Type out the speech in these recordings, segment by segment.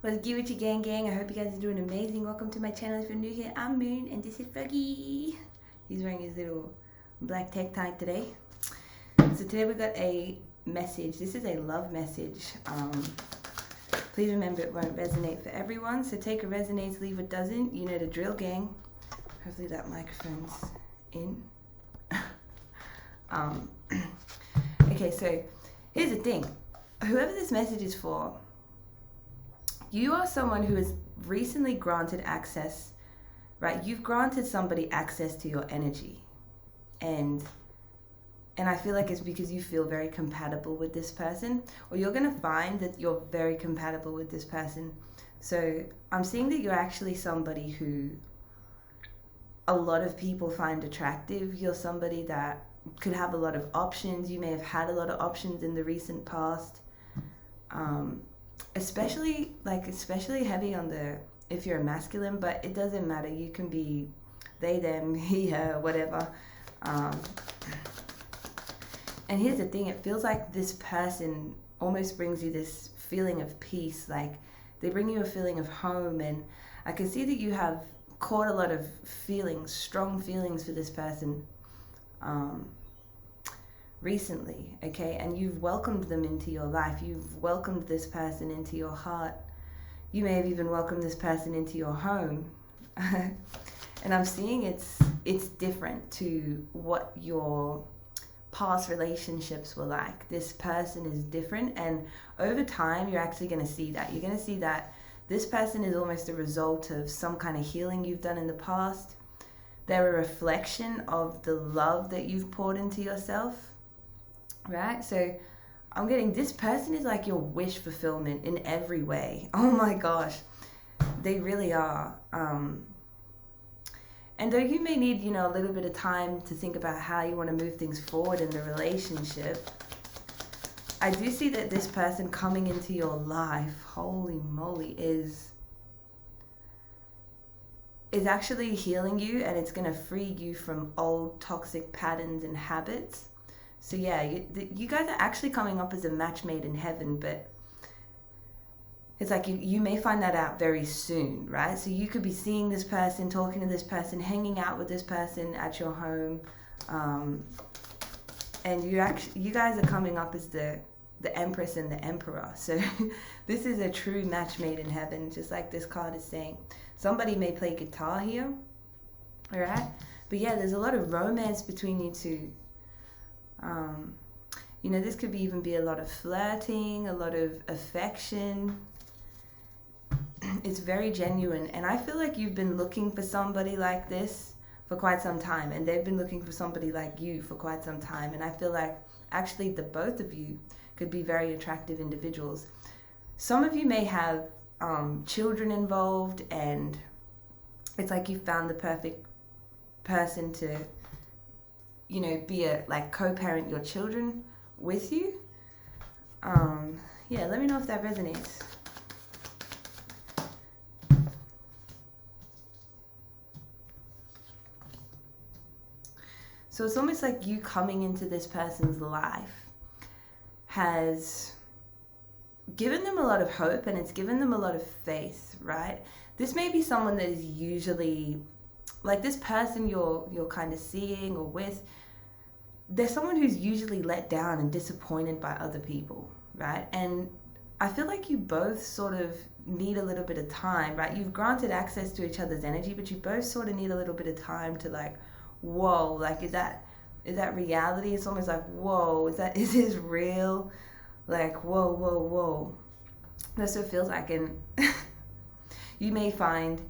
What's good with you, gang? I hope you guys are doing amazing. Welcome to my channel. If you're new here, I'm Moon and this is Froggy. He's wearing his little black tech tie today. So today we got a message. This is a love message. Please remember it won't resonate for everyone. So take what resonates, leave what doesn't. You know the drill, gang. Hopefully that microphone's in. Okay, so here's the thing. Whoever this message is for, you are someone who has recently granted access, right? You've granted somebody access to your energy. And I feel like it's because you feel very compatible with this person, or you're going to find that you're very compatible with this person. So I'm seeing that you're actually somebody who a lot of people find attractive. You're somebody that could have a lot of options. You may have had a lot of options in the recent past. Especially heavy on the, if you're a masculine, but it doesn't matter. You can be they, them, he, her, whatever. And here's the thing, it feels like this person almost brings you this feeling of peace. Like they bring you a feeling of home, and I can see that you have caught a lot of feelings, strong feelings for this person recently, okay? And you've welcomed them into your life. You've welcomed this person into your heart. You may have even welcomed this person into your home. And I'm seeing it's different to what your past relationships were like. This person is different, and over time you're actually going to see that. You're going to see that this person is almost a result of some kind of healing you've done in the past. They're a reflection of the love that you've poured into yourself. Right? So I'm getting, this person is like your wish fulfillment in every way. Oh my gosh. They really are. And though you may need, a little bit of time to think about how you want to move things forward in the relationship, I do see that this person coming into your life, holy moly, is actually healing you, and it's going to free you from old toxic patterns and habits. So yeah, you guys are actually coming up as a match made in heaven, but it's like you may find that out very soon, right? So you could be seeing this person, talking to this person, hanging out with this person at your home, and you guys are coming up as the Empress and the Emperor. So this is a true match made in heaven, just like this card is saying. Somebody may play guitar here, all right? But yeah, there's a lot of romance between you two. This could even be a lot of flirting, a lot of affection. It's very genuine, and I feel like you've been looking for somebody like this for quite some time, and they've been looking for somebody like you for quite some time. And I feel like actually the both of you could be very attractive individuals. Some of you may have children involved, and it's like you found the perfect person to be co-parent your children with you. Yeah, let me know if that resonates. So it's almost like you coming into this person's life has given them a lot of hope, and it's given them a lot of faith, right? This may be someone that is usually, like this person you're kind of seeing or with, they're someone who's usually let down and disappointed by other people, right? And I feel like you both sort of need a little bit of time, right? You've granted access to each other's energy, but you both sort of need a little bit of time to whoa, is that reality? It's almost like, whoa, is this real? Whoa. That's what it feels like. And you may find,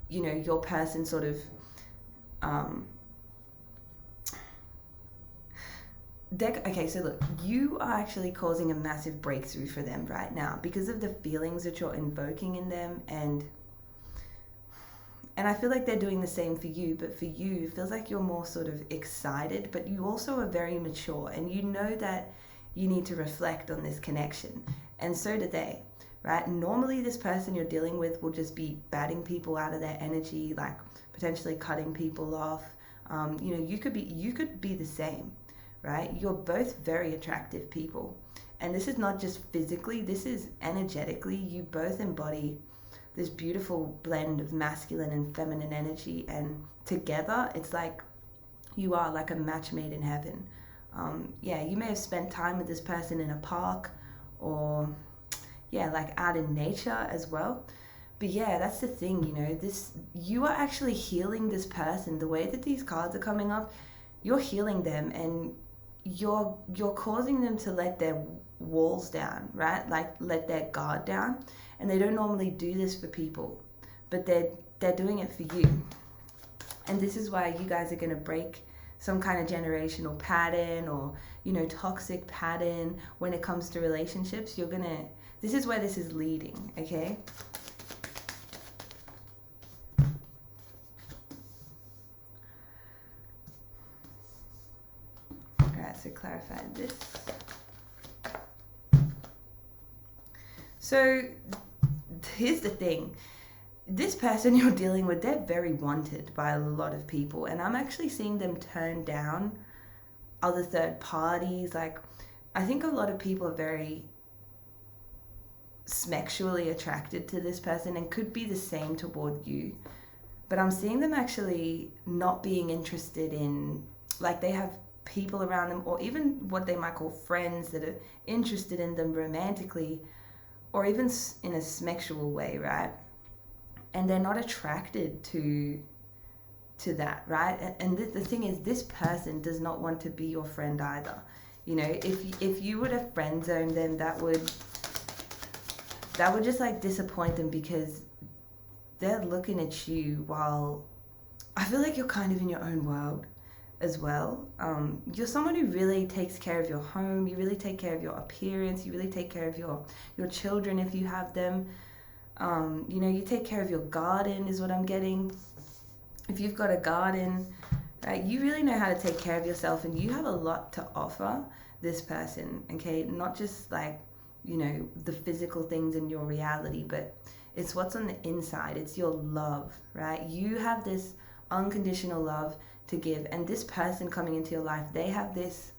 your person sort of, okay, so look, you are actually causing a massive breakthrough for them right now because of the feelings that you're invoking in them, and I feel like they're doing the same for you, but for you, it feels like you're more sort of excited, but you also are very mature, and you know that you need to reflect on this connection, and so do they, right? Normally, this person you're dealing with will just be batting people out of their energy, like potentially cutting people off. You could be the same, right? You're both very attractive people, And this is not just physically, this is energetically. You both embody this beautiful blend of masculine and feminine energy, and together it's like you are like a match made in heaven. Yeah, you may have spent time with this person in a park, or like out in nature as well. But yeah, that's the thing, you are actually healing this person. The way that these cards are coming up, you're healing them, and you're causing them to let their walls down, right? Like let their guard down. And they don't normally do this for people, but they're doing it for you. And this is why you guys are going to break some kind of generational pattern, or toxic pattern when it comes to relationships. This is where this is leading, okay? To clarify this. So here's the thing. This person you're dealing with, they're very wanted by a lot of people, and I'm actually seeing them turn down other third parties. Like, I think a lot of people are very sexually attracted to this person and could be the same toward you, but I'm seeing them actually not being interested in, like, they have people around them, or even what they might call friends that are interested in them romantically, or even in a sexual way, right? And they're not attracted to that, right? And the thing is, this person does not want to be your friend either. If you would have friend zoned them, that would just like disappoint them, because they're looking at you while I feel like you're kind of in your own world as well. You're someone who really takes care of your home. You really take care of your appearance. You really take care of your children if you have them. You take care of your garden is what I'm getting. If you've got a garden, right, you really know how to take care of yourself, and you have a lot to offer this person, okay? Not just like, the physical things in your reality, but it's what's on the inside. It's your love, right? You have this unconditional love to give, and this person coming into your life, they have this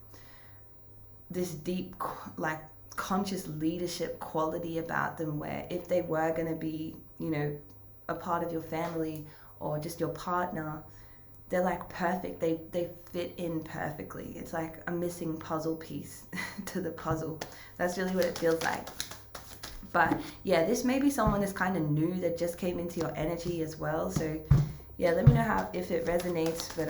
deep, like, conscious leadership quality about them, where if they were going to be a part of your family or just your partner, they're like perfect. They fit in perfectly. It's like a missing puzzle piece to the puzzle. That's really what it feels like. But yeah, this may be someone that's kind of new, that just came into your energy as well. So yeah, let me know if it resonates. But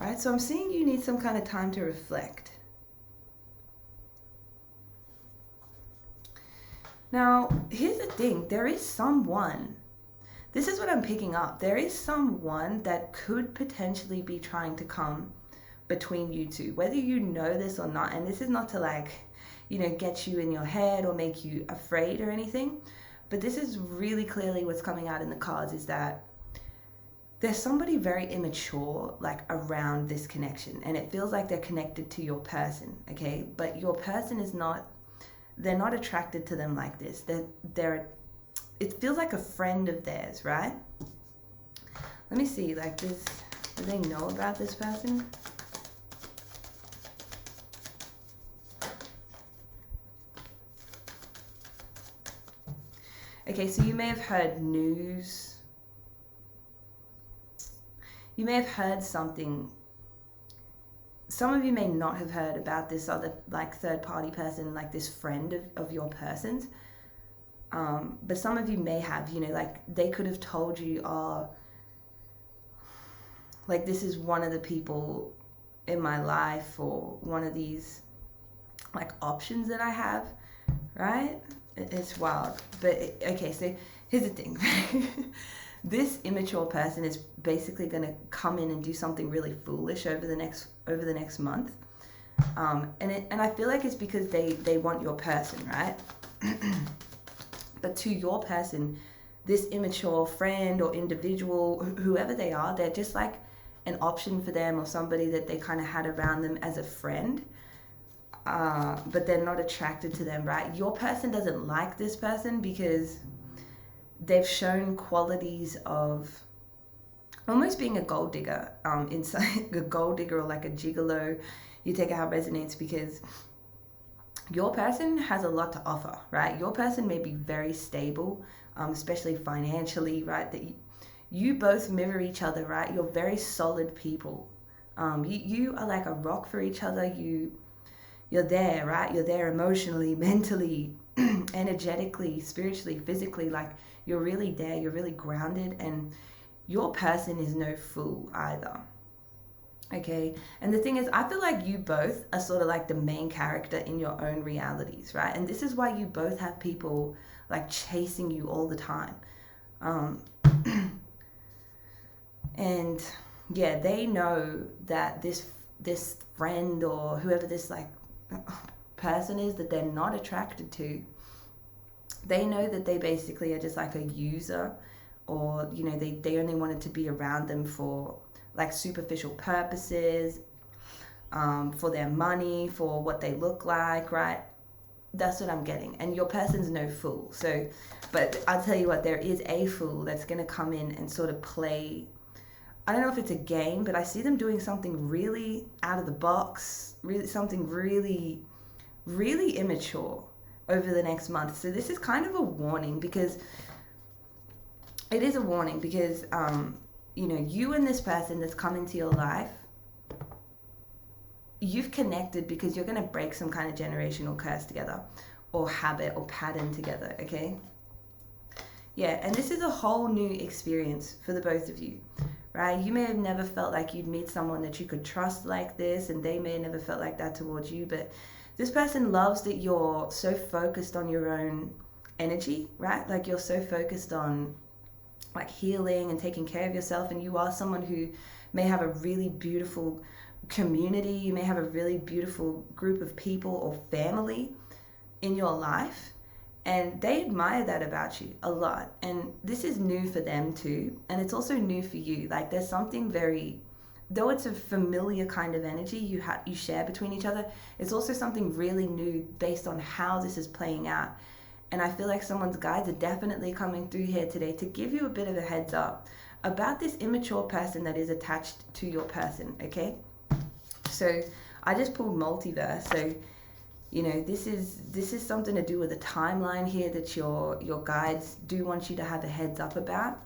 right, so I'm seeing you need some kind of time to reflect. Now, here's the thing. There is someone, this is what I'm picking up. There is someone that could potentially be trying to come between you two, whether you know this or not. And this is not to like, get you in your head or make you afraid or anything. But this is really clearly what's coming out in the cards, is that there's somebody very immature, like, around this connection. And it feels like they're connected to your person, okay? But your person is not, they're not attracted to them like this. It feels like a friend of theirs, right? Let me see, like, do they know about this person? Okay, so you may have heard news. You may have heard something. Some of you may not have heard about this other, like, third-party person, like this friend of your person's. But some of you may have, like, they could have told you, like, this is one of the people in my life, or one of these, like, options that I have, right? It's wild. But, okay, so here's the thing. This immature person is basically going to come in and do something really foolish over the next month. And I feel like it's because they want your person, right? But to your person, this immature friend or individual, whoever they are, they're just like an option for them, or somebody that they kind of had around them as a friend. but they're not attracted to them, right? Your person doesn't like this person because they've shown qualities of almost being a gold digger, inside a gold digger or like a gigolo. You take it how it resonates, because your person has a lot to offer, right? Your person may be very stable, especially financially, right? That you both mirror each other, right? You're very solid people. You are like a rock for each other. You're there, right? You're there emotionally, mentally, energetically, spiritually, physically. Like, you're really there. You're really grounded, and your person is no fool either. Okay, and the thing is, I feel like you both are sort of like the main character in your own realities, right? And this is why you both have people like chasing you all the time. And yeah, they know that this friend or whoever this like person is that they're not attracted to, they know that they basically are just like a user, or you know, they only wanted to be around them for like superficial purposes, for their money, for what they look like, right? That's what I'm getting. And your person's no fool. So, but I'll tell you what, there is a fool that's going to come in and sort of play, I don't know if it's a game, but I see them doing something really out of the box, really something really, really immature over the next month. So this is kind of a warning, because it is a warning, because you know, you and this person that's come into your life, you've connected because you're going to break some kind of generational curse together, or habit or pattern together, okay? Yeah, and this is a whole new experience for the both of you, right? You may have never felt like you'd meet someone that you could trust like this, and they may have never felt like that towards you, but this person loves that you're so focused on your own energy, right? Like, you're so focused on like healing and taking care of yourself, and you are someone who may have a really beautiful community, you may have a really beautiful group of people or family in your life, and they admire that about you a lot. And this is new for them too, and it's also new for you. Like, there's something very, though it's a familiar kind of energy you share between each other, it's also something really new based on how this is playing out. And I feel like someone's guides are definitely coming through here today to give you a bit of a heads up about this immature person that is attached to your person, okay? So I just pulled multiverse. So, you know, this is something to do with a timeline here that your guides do want you to have a heads up about.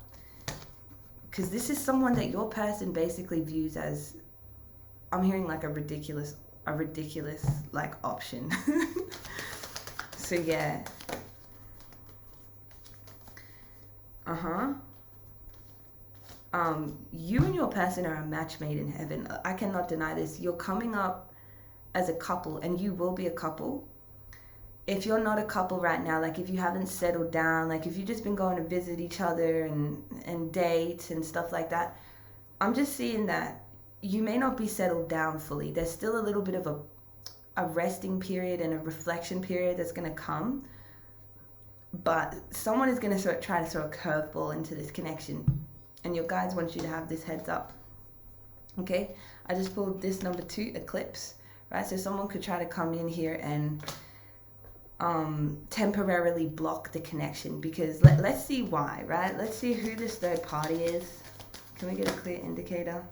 Because this is someone that your person basically views as, I'm hearing like a ridiculous like option. So yeah. You and your person are a match made in heaven. I cannot deny this. You're coming up as a couple, and you will be a couple. If you're not a couple right now, like if you haven't settled down, like if you've just been going to visit each other and date and stuff like that, I'm just seeing that you may not be settled down fully. There's still a little bit of a resting period and a reflection period that's going to come. But someone is going to try to throw a curveball into this connection, and your guides want you to have this heads up. Okay, I just pulled this number 2, eclipse, right? So someone could try to come in here and temporarily block the connection, because let's see why, right? Let's see who this third party is. Can we get a clear indicator?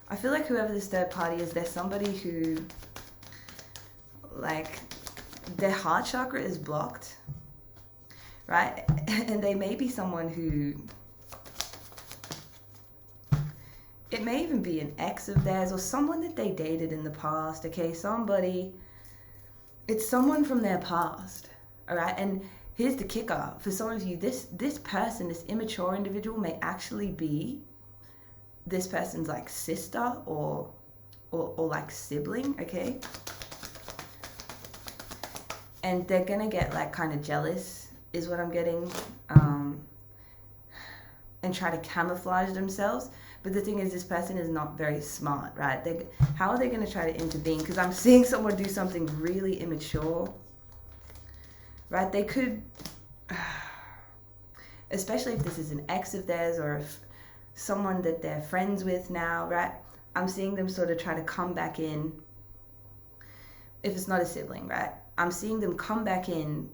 I feel like whoever this third party is, there's somebody who, like, their heart chakra is blocked, right? And they may be someone who, it may even be an ex of theirs or someone that they dated in the past, okay? It's someone from their past, all right? And here's the kicker. For some of you, this person, this immature individual may actually be this person's like sister or like sibling, okay? And they're gonna get like kind of jealous, is what I'm getting, and try to camouflage themselves. But the thing is, this person is not very smart, right? How are they gonna try to intervene? Because I'm seeing someone do something really immature, right? They could, especially if this is an ex of theirs or if someone that they're friends with now, right? I'm seeing them sort of try to come back in. If it's not a sibling, right? I'm seeing them come back in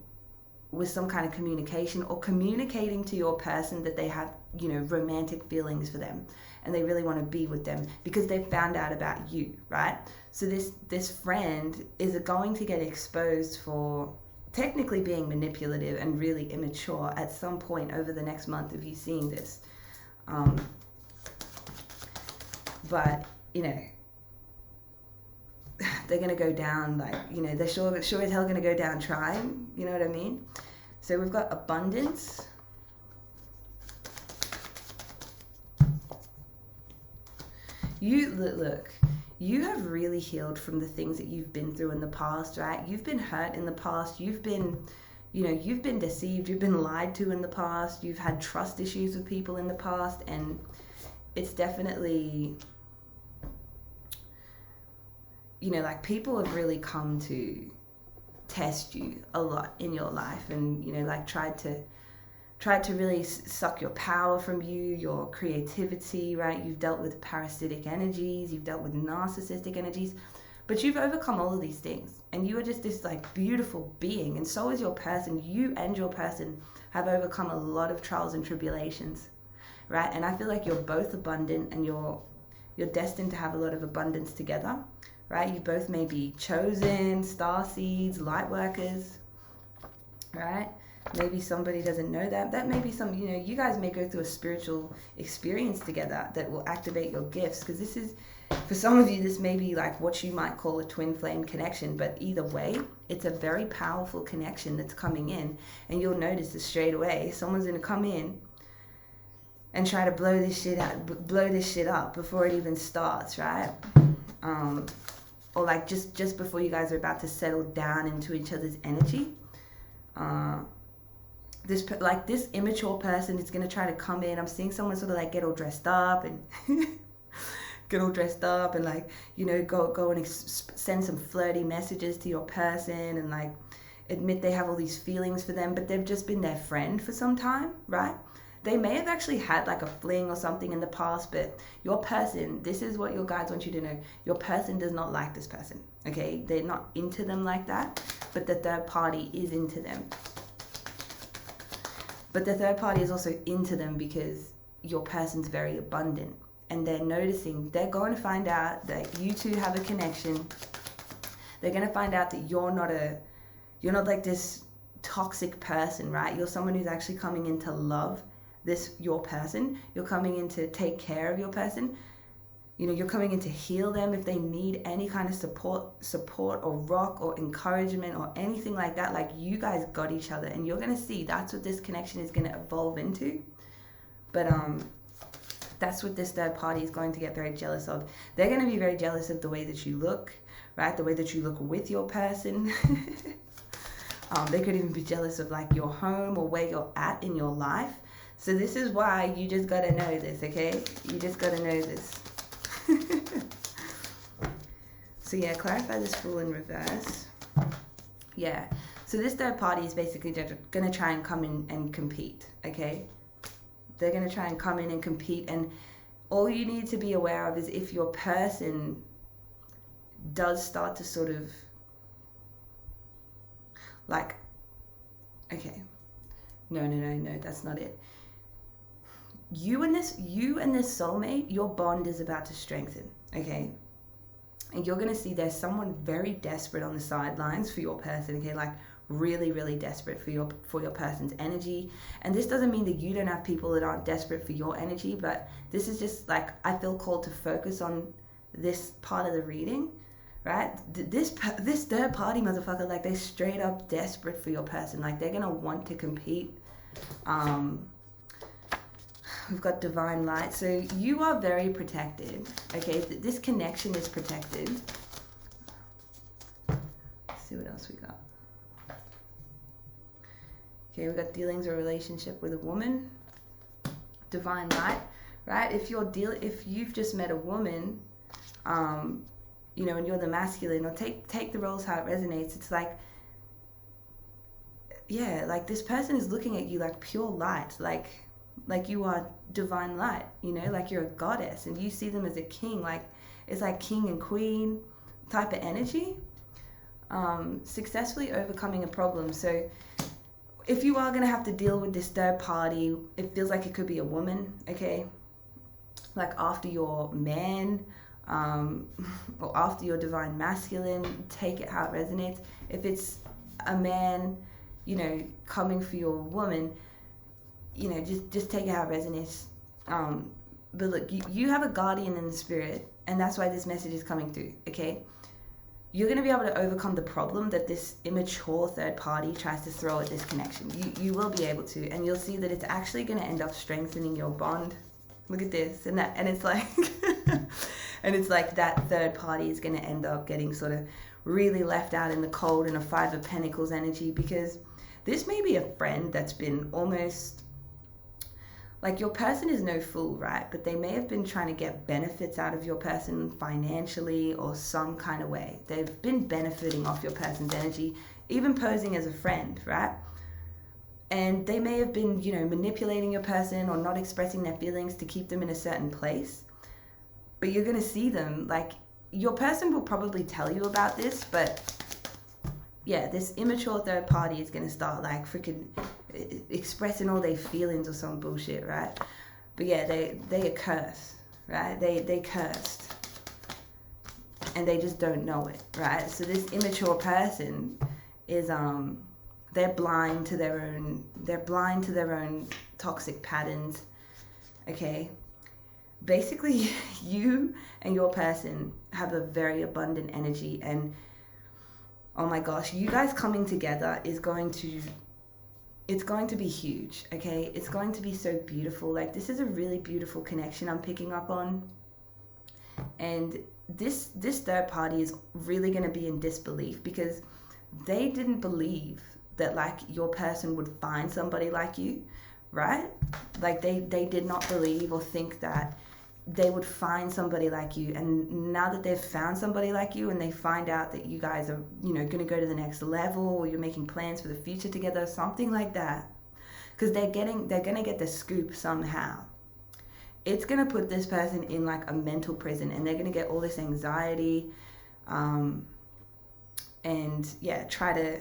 with some kind of communication, or communicating to your person that they have, you know, romantic feelings for them and they really want to be with them because they found out about you, right? So this friend is going to get exposed for technically being manipulative and really immature at some point over the next month of you seeing this. But, you know, they're going to go down, like, you know, they're sure as hell going to go down trying, you know what I mean? So we've got abundance. You, look, you have really healed from the things that you've been through in the past, right? You've been hurt in the past. You've been, you know, you've been deceived. You've been lied to in the past. You've had trust issues with people in the past. And it's definitely, you know, like, people have really come to test you a lot in your life, and, you know, like, tried to really suck your power from you, your creativity, right? You've dealt with parasitic energies, you've dealt with narcissistic energies, but you've overcome all of these things, and you are just this, like, beautiful being, and so is your person. You and your person have overcome a lot of trials and tribulations, right? And I feel like you're both abundant, and you're destined to have a lot of abundance together, right? You both may be chosen, star seeds, light workers, right? Maybe somebody doesn't know that. That may be some, you know, you guys may go through a spiritual experience together that will activate your gifts, because this is, for some of you, this may be like what you might call a twin flame connection, but either way, it's a very powerful connection that's coming in, and you'll notice this straight away. Someone's going to come in and try to blow this shit up before it even starts, right? Or like just before you guys are about to settle down into each other's energy. This immature person is going to try to come in. I'm seeing someone sort of like get all dressed up and like, you know, go and send some flirty messages to your person and like admit they have all these feelings for them, but they've just been their friend for some time, right? They may have actually had like a fling or something in the past, but your person, this is what your guides want you to know. Your person does not like this person, okay? They're not into them like that, but the third party is into them. But the third party is also into them because your person's very abundant, and they're noticing, they're going to find out that you two have a connection. They're going to find out that you're not like this toxic person, right? You're someone who's actually coming in to love your person. You're coming in to take care of your person. You know, you're coming in to heal them if they need any kind of support or rock or encouragement or anything like that. Like, you guys got each other, and you're going to see that's what this connection is going to evolve into. But that's what this third party is going to get very jealous of. They're going to be very jealous of the way that you look, right? The way that you look with your person. They could even be jealous of like your home or where you're at in your life. So this is why you just got to know this, okay? You just got to know this. So yeah, clarify this Fool in reverse. Yeah, so this third party is basically going to try and come in and compete, okay? They're going to try and come in and compete, and all you need to be aware of is if your person does start to sort of like, okay, no, that's not it. You and this soulmate, your bond is about to strengthen, okay? And you're going to see there's someone very desperate on the sidelines for your person, okay? Like, really, really desperate for your person's energy. And this doesn't mean that you don't have people that aren't desperate for your energy, but this is just like, I feel called to focus on this part of the reading, right? This third party motherfucker, like, they're straight up desperate for your person. Like, they're going to want to compete. We've got divine light. So you are very protected, okay? This connection is protected. Let's see what else we got. Okay, we got dealings or relationship with a woman. Divine light, right? If you've just met a woman, you know, and you're the masculine, or take the roles how it resonates. It's like, yeah, like this person is looking at you like pure light, like you are divine light, you know, like you're a goddess, and you see them as a king. Like, It's like king and queen type of energy. Successfully overcoming a problem. So if you are going to have to deal with this third party, it feels like it could be a woman, okay? Like after your man, or after your divine masculine, take it how it resonates. If it's a man, you know, coming for your woman, you know, just take it how it resonates. But look, you have a guardian in the spirit, and that's why this message is coming through, okay? You're going to be able to overcome the problem that this immature third party tries to throw at this connection. You will be able to, and you'll see that it's actually going to end up strengthening your bond. Look at this, and it's like, and it's like that third party is going to end up getting sort of really left out in the cold in a Five of Pentacles energy, because this may be a friend that's been almost, like, your person is no fool, right? But they may have been trying to get benefits out of your person financially or some kind of way. They've been benefiting off your person's energy, even posing as a friend, right? And they may have been, you know, manipulating your person or not expressing their feelings to keep them in a certain place. But you're going to see them, like, your person will probably tell you about this, but yeah, this immature third party is going to start, like, freaking expressing all their feelings or some bullshit, right? But yeah, they are cursed, right? They cursed, and they just don't know it, right? So this immature person is they're blind to their own toxic patterns, okay? Basically, you and your person have a very abundant energy, and oh my gosh, you guys coming together is going to, it's going to be huge, okay? It's going to be so beautiful. Like, this is a really beautiful connection I'm picking up on. And this third party is really going to be in disbelief, because they didn't believe that, like, your person would find somebody like you, right? Like, they did not believe or think that they would find somebody like you. And now that they've found somebody like you, and they find out that you guys are, you know, going to go to the next level, or you're making plans for the future together, something like that, because they're going to get the scoop somehow. It's going to put this person in, like, a mental prison, and they're going to get all this anxiety, and yeah, try to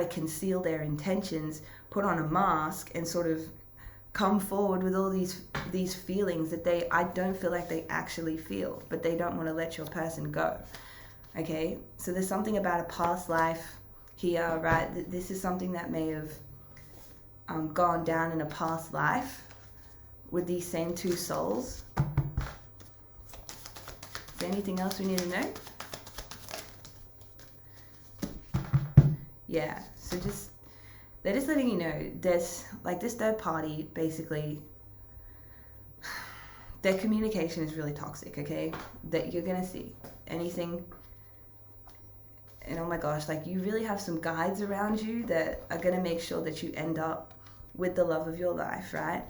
conceal their intentions, put on a mask, and sort of come forward with all these feelings that I don't feel like they actually feel, but they don't want to let your person go, okay? So there's something about a past life here, right? This is something that may have gone down in a past life with these same two souls. Is there anything else we need to know? Yeah, so they're just letting you know there's, like, this third party, basically, their communication is really toxic, okay? That you're going to see anything. And oh my gosh, like, you really have some guides around you that are going to make sure that you end up with the love of your life, right?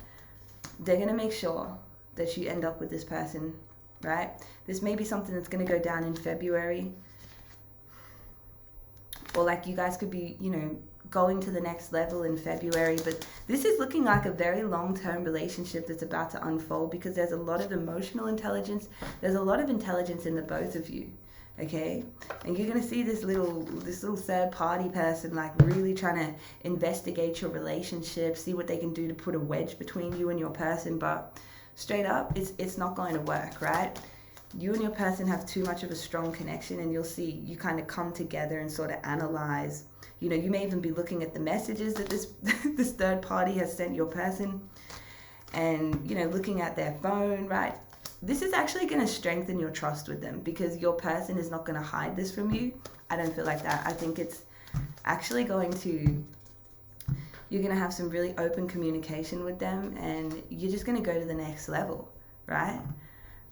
They're going to make sure that you end up with this person, right? This may be something that's going to go down in February. Or, like, you guys could be, you know, going to the next level in February, but this is looking like a very long-term relationship that's about to unfold, because there's a lot of emotional intelligence, there's a lot of intelligence in the both of you, okay? And you're going to see this little third party person, like, really trying to investigate your relationship, see what they can do to put a wedge between you and your person, but straight up, it's not going to work, right? You and your person have too much of a strong connection, and you'll see you kind of come together and sort of analyze. You know, you may even be looking at the messages that this third party has sent your person, and, you know, looking at their phone, right? This is actually going to strengthen your trust with them, because your person is not going to hide this from you. I don't feel like that. I think it's actually you're going to have some really open communication with them, and you're just going to go to the next level, right?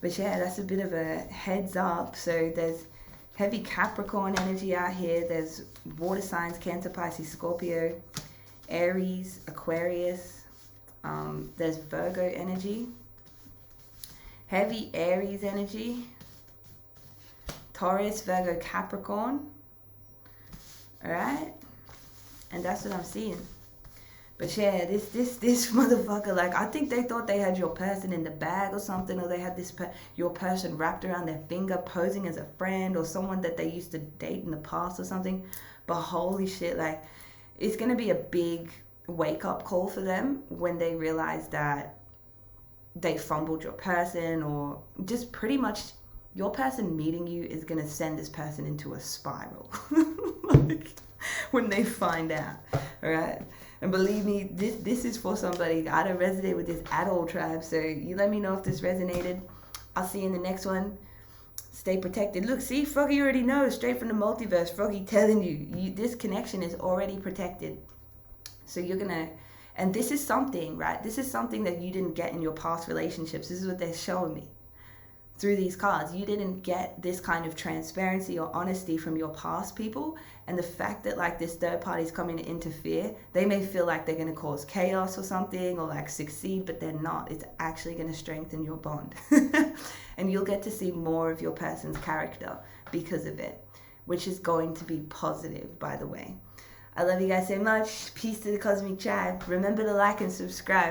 But yeah, that's a bit of a heads up. So there's heavy Capricorn energy out here. There's water signs, Cancer, Pisces, Scorpio, Aries, Aquarius. There's Virgo energy. Heavy Aries energy. Taurus, Virgo, Capricorn. Alright? And that's what I'm seeing. But yeah, this motherfucker, like, I think they thought they had your person in the bag or something, or they had your person wrapped around their finger, posing as a friend or someone that they used to date in the past or something. But holy shit, like, it's gonna be a big wake up call for them when they realize that they fumbled your person, or just pretty much your person meeting you is gonna send this person into a spiral. Like, when they find out, all right? And believe me, this is for somebody. I don't resonate with this at all, tribe. So you let me know if this resonated. I'll see you in the next one. Stay protected. Look, see, Froggy already knows, straight from the multiverse. Froggy telling you this connection is already protected. So you're gonna, and this is something, right? This is something that you didn't get in your past relationships. This is what they're showing me through these cards. You didn't get this kind of transparency or honesty from your past people, and the fact that like this third party is coming to interfere, they may feel like they're going to cause chaos or something, or like succeed, but they're not. It's actually going to strengthen your bond. And you'll get to see more of your person's character because of it, which is going to be positive, by the way. I love you guys so much. Peace to the cosmic tribe. Remember to like and subscribe.